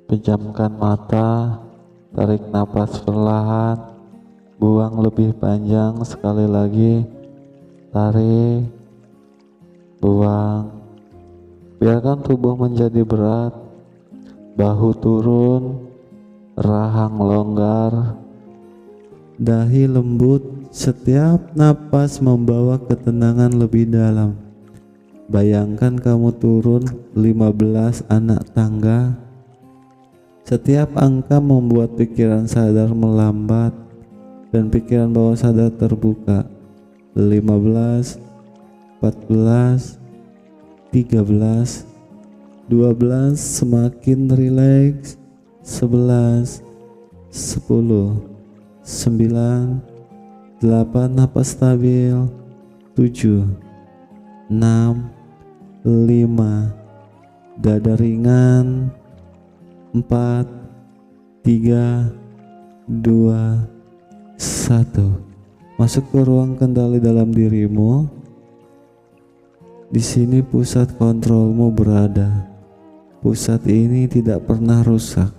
Pejamkan mata, tarik napas perlahan, buang lebih panjang sekali lagi. Tarik, buang. Biarkan tubuh menjadi berat, bahu turun, rahang longgar, dahi lembut. Setiap napas membawa ketenangan lebih dalam. Bayangkan kamu turun 15 anak tangga. Setiap angka membuat pikiran sadar melambat dan pikiran bawah sadar terbuka. 15, 14, 13, 12, semakin rileks. 11, 10, 9, 8, napas stabil. 7, 6, 5, dada ringan. 4, 3, 2, 1. Masuk ke ruang kendali dalam dirimu. Di sini pusat kontrolmu berada. Pusat ini tidak pernah rusak,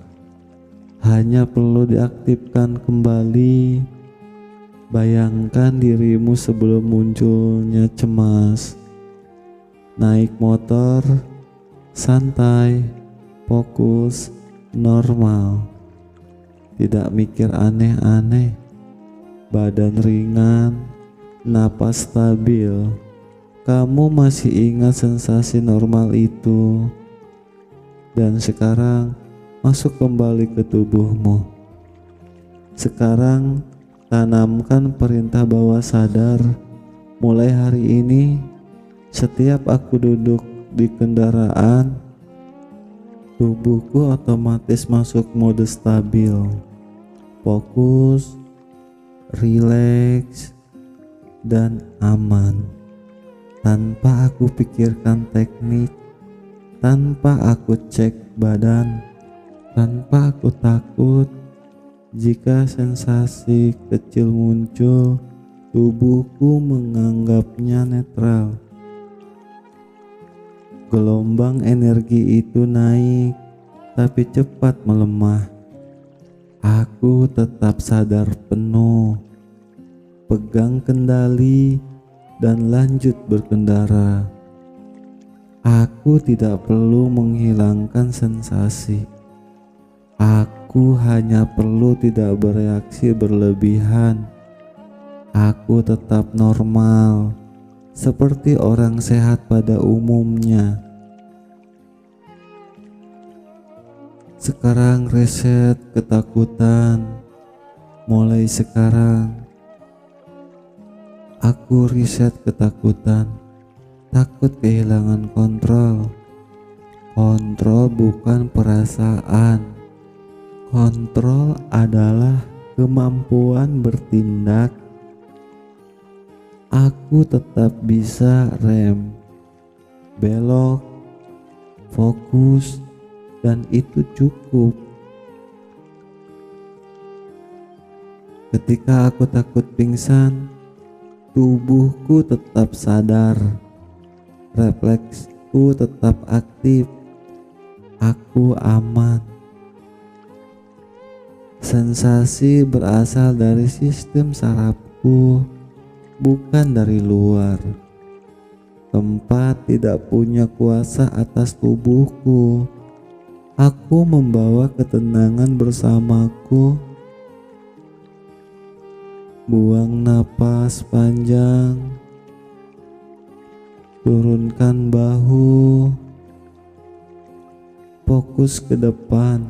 hanya perlu diaktifkan kembali. Bayangkan dirimu sebelum munculnya cemas. Naik motor, santai, fokus, normal. Tidak mikir aneh-aneh. Badan ringan, napas stabil. Kamu masih ingat sensasi normal itu. Dan sekarang masuk kembali ke tubuhmu. Sekarang tanamkan perintah bawah sadar. Mulai hari ini, setiap aku duduk di kendaraan, tubuhku otomatis masuk mode stabil, fokus, rileks, dan aman. Tanpa aku pikirkan teknik, tanpa aku cek badan, tanpa aku takut. Jika sensasi kecil muncul, tubuhku menganggapnya netral. Gelombang energi itu naik, tapi cepat melemah. Aku tetap sadar penuh. Pegang kendali dan lanjut berkendara. Aku tidak perlu menghilangkan sensasi. Aku hanya perlu tidak bereaksi berlebihan. Aku tetap normal, seperti orang sehat pada umumnya. Sekarang reset ketakutan. Mulai sekarang, aku reset ketakutan. Takut kehilangan kontrol. Kontrol bukan perasaan. Kontrol adalah kemampuan bertindak. Aku tetap bisa rem, belok, fokus, dan itu cukup. Ketika aku takut pingsan, tubuhku tetap sadar, refleksku tetap aktif. Aku aman. Sensasi berasal dari sistem sarafku, bukan dari luar. Tempat tidak punya kuasa atas tubuhku. Aku membawa ketenangan bersamaku. Buang napas panjang. Turunkan bahu. Fokus ke depan.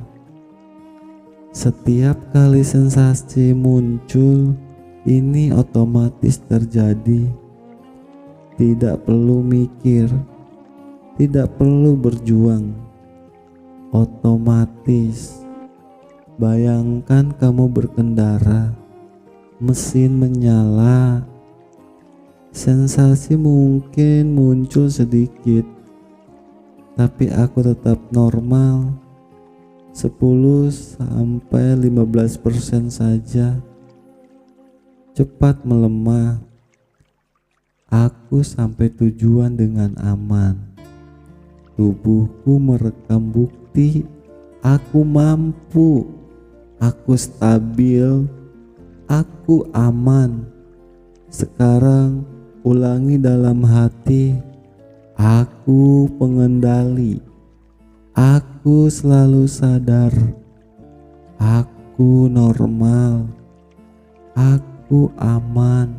Setiap kali sensasi muncul, ini otomatis terjadi. Tidak perlu mikir, tidak perlu berjuang. Otomatis. Bayangkan kamu berkendara, mesin menyala. Sensasi mungkin muncul sedikit, tapi aku tetap normal. 10-15% saja. Cepat melemah. Aku sampai tujuan dengan aman. Tubuhku merekam bukti Aku mampu, aku stabil, aku aman. Sekarang ulangi dalam hati, aku pengendali, aku selalu sadar, aku normal, aku aman,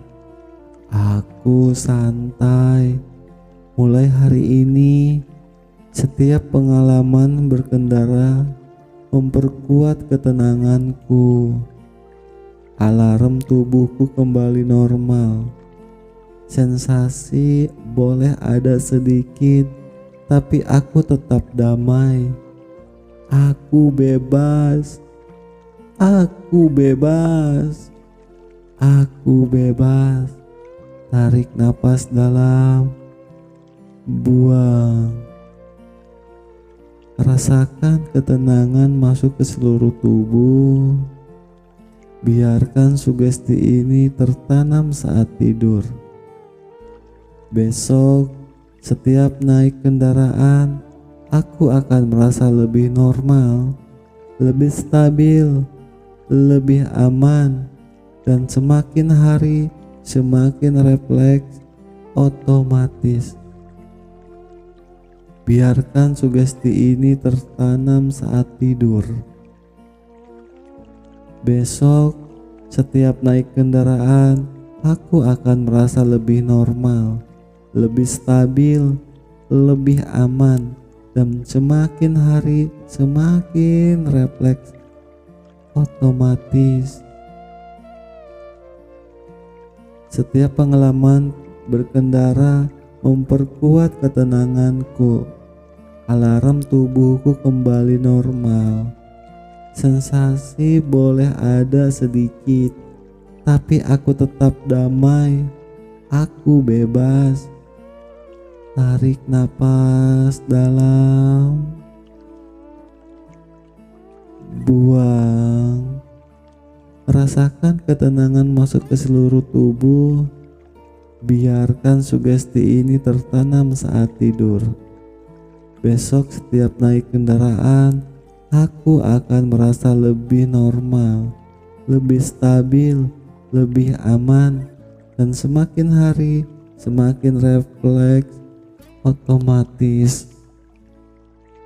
aku santai. Mulai hari ini, setiap pengalaman berkendara memperkuat ketenanganku. Alarm tubuhku kembali normal. Sensasi boleh ada sedikit, tapi aku tetap damai. Aku bebas. Aku bebas. Aku bebas. Tarik napas dalam. Buang. Rasakan ketenangan masuk ke seluruh tubuh. Biarkan sugesti ini tertanam saat tidur. Besok, setiap naik kendaraan, aku akan merasa lebih normal, lebih stabil, lebih aman, dan semakin hari semakin refleks otomatis. Biarkan sugesti ini tertanam saat tidur. Besok, setiap naik kendaraan, aku akan merasa lebih normal, lebih stabil, lebih aman, dan semakin hari semakin refleks otomatis. Setiap pengalaman berkendara memperkuat ketenanganku. Alarm tubuhku kembali normal. Sensasi boleh ada sedikit, tapi aku tetap damai. Aku bebas. Tarik napas dalam. Buang. Rasakan ketenangan masuk ke seluruh tubuh. Biarkan sugesti ini tertanam saat tidur. Besok setiap naik kendaraan, aku akan merasa lebih normal, lebih stabil, lebih aman, dan semakin hari semakin refleks otomatis.